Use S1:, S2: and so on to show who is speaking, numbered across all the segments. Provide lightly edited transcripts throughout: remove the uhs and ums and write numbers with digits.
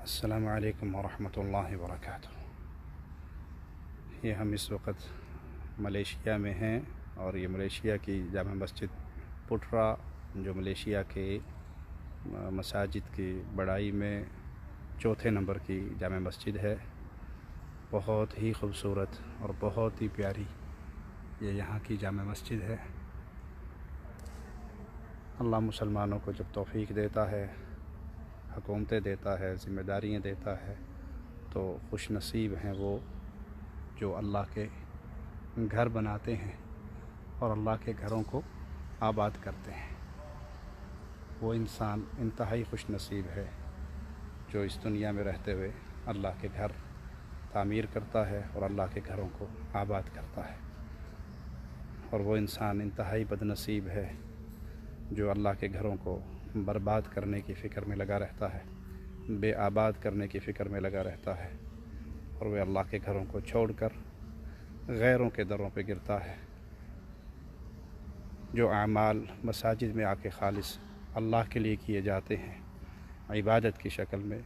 S1: السلام علیکم ورحمۃ اللہ وبرکاتہ۔ یہ ہم اس وقت ملیشیا میں ہیں اور یہ ملیشیا کی جامع مسجد پٹرا جو ملیشیا کے مساجد کی بڑائی میں چوتھے نمبر کی جامع مسجد ہے۔ بہت ہی خوبصورت اور بہت ہی پیاری یہ یہاں کی جامع مسجد ہے۔ اللہ مسلمانوں کو جب توفیق دیتا ہے، حکومتیں دیتا ہے، ذمہ داریاں دیتا ہے، تو خوش نصیب ہیں وہ جو اللہ کے گھر بناتے ہیں اور اللہ کے گھروں کو آباد کرتے ہیں۔ وہ انسان انتہائی خوش نصیب ہے جو اس دنیا میں رہتے ہوئے اللہ کے گھر تعمیر کرتا ہے اور اللہ کے گھروں کو آباد کرتا ہے، اور وہ انسان انتہائی بد نصیب ہے جو اللہ کے گھروں کو برباد کرنے کی فکر میں لگا رہتا ہے، بے آباد کرنے کی فکر میں لگا رہتا ہے، اور وہ اللہ کے گھروں کو چھوڑ کر غیروں کے دروں پہ گرتا ہے۔ جو اعمال مساجد میں آ کے خالص اللہ کے لیے کیے جاتے ہیں عبادت کی شکل میں،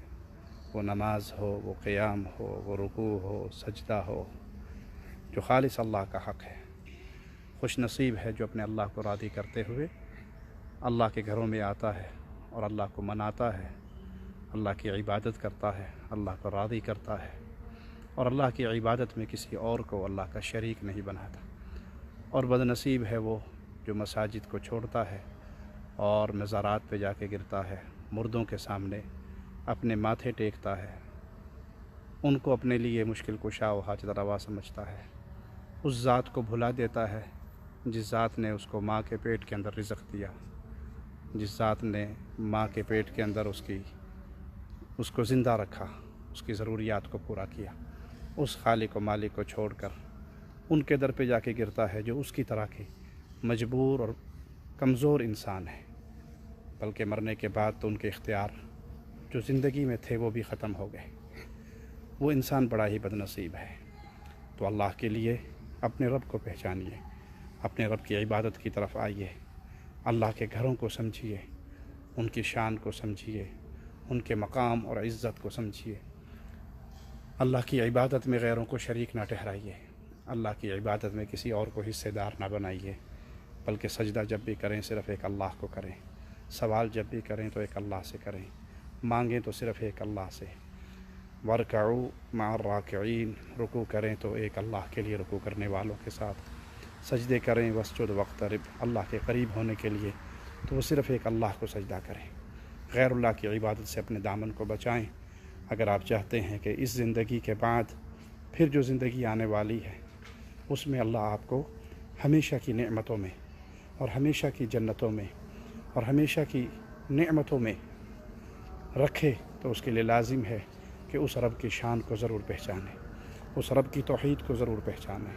S1: وہ نماز ہو، وہ قیام ہو، وہ رکوع ہو، سجدہ ہو، جو خالص اللہ کا حق ہے، خوش نصیب ہے جو اپنے اللہ کو راضی کرتے ہوئے اللہ کے گھروں میں آتا ہے اور اللہ کو مناتا ہے، اللہ کی عبادت کرتا ہے، اللہ کو راضی کرتا ہے، اور اللہ کی عبادت میں کسی اور کو اللہ کا شریک نہیں بناتا۔ اور بد نصیب ہے وہ جو مساجد کو چھوڑتا ہے اور مزارات پہ جا کے گرتا ہے، مردوں کے سامنے اپنے ماتھے ٹیکتا ہے، ان کو اپنے لیے مشکل کشا و حاجت روا سمجھتا ہے، اس ذات کو بھلا دیتا ہے جس ذات نے اس کو ماں کے پیٹ کے اندر رزق دیا، جس ذات نے ماں کے پیٹ کے اندر اس کو زندہ رکھا، اس کی ضروریات کو پورا کیا۔ اس خالق و مالک کو چھوڑ کر ان کے در پہ جا کے گرتا ہے جو اس کی طرح کے مجبور اور کمزور انسان ہے، بلکہ مرنے کے بعد تو ان کے اختیار جو زندگی میں تھے وہ بھی ختم ہو گئے۔ وہ انسان بڑا ہی بد نصیب ہے۔ تو اللہ کے لیے اپنے رب کو پہچانیے، اپنے رب کی عبادت کی طرف آئیے، اللہ کے گھروں کو سمجھیے، ان کی شان کو سمجھیے، ان کے مقام اور عزت کو سمجھیے۔ اللہ کی عبادت میں غیروں کو شریک نہ ٹھہرائیے، اللہ کی عبادت میں کسی اور کو حصے دار نہ بنائیے، بلکہ سجدہ جب بھی کریں صرف ایک اللہ کو کریں، سوال جب بھی کریں تو ایک اللہ سے کریں، مانگیں تو صرف ایک اللہ سے۔ وَارْكَعُوا مَعَ الرَّاكِعِينَ، رکوع کریں تو ایک اللہ کے لیے رکوع کرنے والوں کے ساتھ، سجدے کریں وَاسْجُدْ وَاقْتَرِب، اللہ کے قریب ہونے کے لیے تو وہ صرف ایک اللہ کو سجدہ کریں۔ غیر اللہ کی عبادت سے اپنے دامن کو بچائیں۔ اگر آپ چاہتے ہیں کہ اس زندگی کے بعد پھر جو زندگی آنے والی ہے اس میں اللہ آپ کو ہمیشہ کی نعمتوں میں اور ہمیشہ کی جنتوں میں اور ہمیشہ کی نعمتوں میں رکھے، تو اس کے لیے لازم ہے کہ اس رب کی شان کو ضرور پہچانیں، اس رب کی توحید کو ضرور پہچانیں،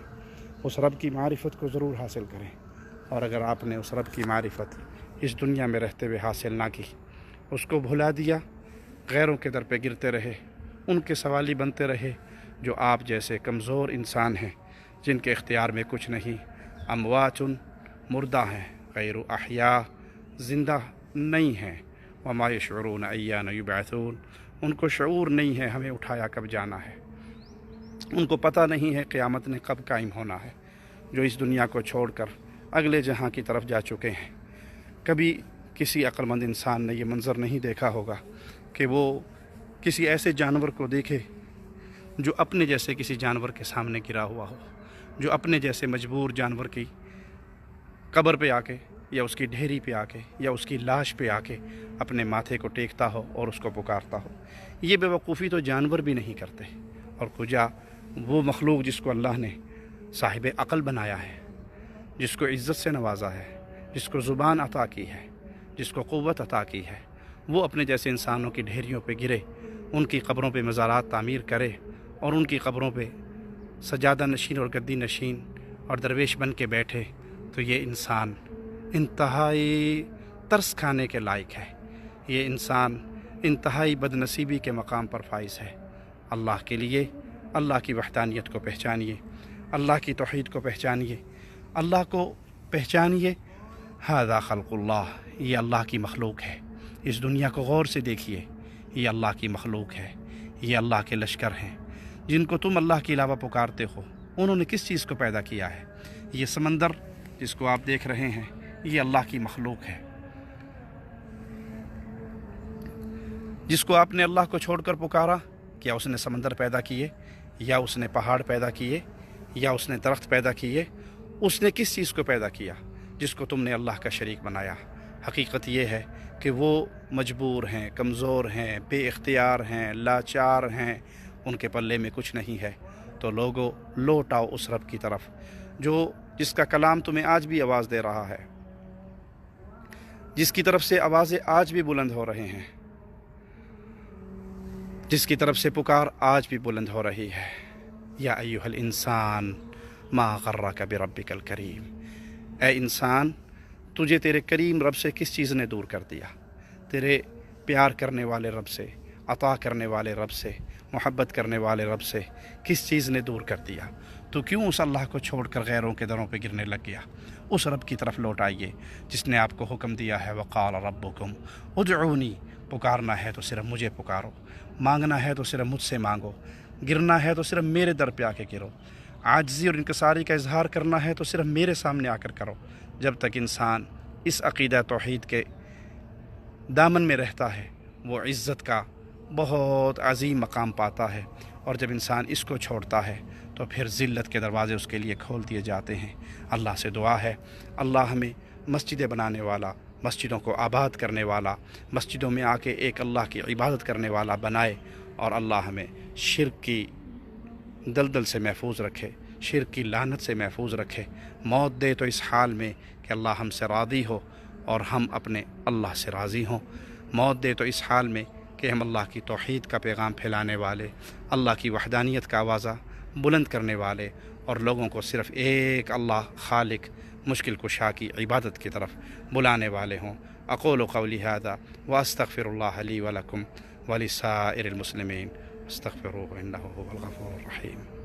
S1: اس رب کی معرفت کو ضرور حاصل کریں۔ اور اگر آپ نے اس رب کی معرفت اس دنیا میں رہتے ہوئے حاصل نہ کی، اس کو بھلا دیا، غیروں کے در پہ گرتے رہے، ان کے سوالی بنتے رہے جو آپ جیسے کمزور انسان ہیں جن کے اختیار میں کچھ نہیں، اموات، مردہ ہیں، غیر احیاء، زندہ نہیں ہیں، وما یشعرون ایان یبعثون، ان کو شعور نہیں ہے ہمیں اٹھایا کب جانا ہے، ان کو پتہ نہیں ہے قیامت نے کب قائم ہونا ہے۔ جو اس دنیا کو چھوڑ کر اگلے جہاں کی طرف جا چکے ہیں، کبھی کسی عقل مند انسان نے یہ منظر نہیں دیکھا ہوگا کہ وہ کسی ایسے جانور کو دیکھے جو اپنے جیسے کسی جانور کے سامنے گرا ہوا ہو، جو اپنے جیسے مجبور جانور کی قبر پہ آ کے یا اس کی ڈھیری پہ آ کے یا اس کی لاش پہ آ کے اپنے ماتھے کو ٹیکتا ہو اور اس کو پکارتا ہو۔ یہ بے وقوفی تو جانور بھی نہیں کرتے، اور کجا وہ مخلوق جس کو اللہ نے صاحب عقل بنایا ہے، جس کو عزت سے نوازا ہے، جس کو زبان عطا کی ہے، جس کو قوت عطا کی ہے، وہ اپنے جیسے انسانوں کی ڈھیریوں پہ گرے، ان کی قبروں پہ مزارات تعمیر کرے اور ان کی قبروں پہ سجادہ نشین اور گدی نشین اور درویش بن کے بیٹھے، تو یہ انسان انتہائی ترس کھانے کے لائق ہے، یہ انسان انتہائی بد نصیبی کے مقام پر فائز ہے۔ اللہ کے لیے اللہ کی وحدانیت کو پہچانیے، اللہ کی توحید کو پہچانیے، اللہ کو پہچانیے۔ ھذا خلق اللہ، یہ اللہ کی مخلوق ہے۔ اس دنیا کو غور سے دیکھیے، یہ اللہ کی مخلوق ہے، یہ اللہ کے لشکر ہیں جن کو تم اللہ کے علاوہ پکارتے ہو۔ انہوں نے کس چیز کو پیدا کیا ہے؟ یہ سمندر جس کو آپ دیکھ رہے ہیں یہ اللہ کی مخلوق ہے۔ جس کو آپ نے اللہ کو چھوڑ کر پکارا، کیا اس نے سمندر پیدا کیے، یا اس نے پہاڑ پیدا کیے، یا اس نے درخت پیدا کیے؟ اس نے کس چیز کو پیدا کیا جس کو تم نے اللہ کا شریک بنایا؟ حقیقت یہ ہے کہ وہ مجبور ہیں، کمزور ہیں، بے اختیار ہیں، لاچار ہیں، ان کے پلے میں کچھ نہیں ہے۔ تو لوگوں، لوٹ آؤ اس رب کی طرف جس کا کلام تمہیں آج بھی آواز دے رہا ہے، جس کی طرف سے آوازیں آج بھی بلند ہو رہے ہیں، جس کی طرف سے پکار آج بھی بلند ہو رہی ہے۔ یا ایھا الانسان ما غرک بربک الکریم، اے انسان، تجھے تیرے کریم رب سے کس چیز نے دور کر دیا؟ تیرے پیار کرنے والے رب سے، عطا کرنے والے رب سے، محبت کرنے والے رب سے کس چیز نے دور کر دیا؟ تو کیوں اس اللہ کو چھوڑ کر غیروں کے دروں پہ گرنے لگ گیا؟ اس رب کی طرف لوٹ آئیے جس نے آپ کو حکم دیا ہے، وقال ربکم ادعونی، پکارنا ہے تو صرف مجھے پکارو، مانگنا ہے تو صرف مجھ سے مانگو، گرنا ہے تو صرف میرے در پہ آ کے گرو، عاجزی اور انکساری کا اظہار کرنا ہے تو صرف میرے سامنے آ کر کرو۔ جب تک انسان اس عقیدہ توحید کے دامن میں رہتا ہے وہ عزت کا بہت عظیم مقام پاتا ہے، اور جب انسان اس کو چھوڑتا ہے تو پھر ذلت کے دروازے اس کے لیے کھول دیے جاتے ہیں۔ اللہ سے دعا ہے اللہ ہمیں مسجدیں بنانے والا، مسجدوں کو آباد کرنے والا، مسجدوں میں آ کے ایک اللہ کی عبادت کرنے والا بنائے، اور اللہ ہمیں شرک کی دلدل سے محفوظ رکھے، شرک کی لعنت سے محفوظ رکھے۔ موت دے تو اس حال میں کہ اللہ ہم سے راضی ہو اور ہم اپنے اللہ سے راضی ہوں، موت دے تو اس حال میں کہ ہم اللہ کی توحید کا پیغام پھیلانے والے، اللہ کی وحدانیت کا آوازہ بلند کرنے والے، اور لوگوں کو صرف ایک اللہ خالق مشکل کشا کی عبادت کی طرف بلانے والے ہوں۔ اقول قولی ھذا واستغفر اللہ لی ولکم ولسائر المسلمین، استغفروہ انہ ھو الغفور الرحیم۔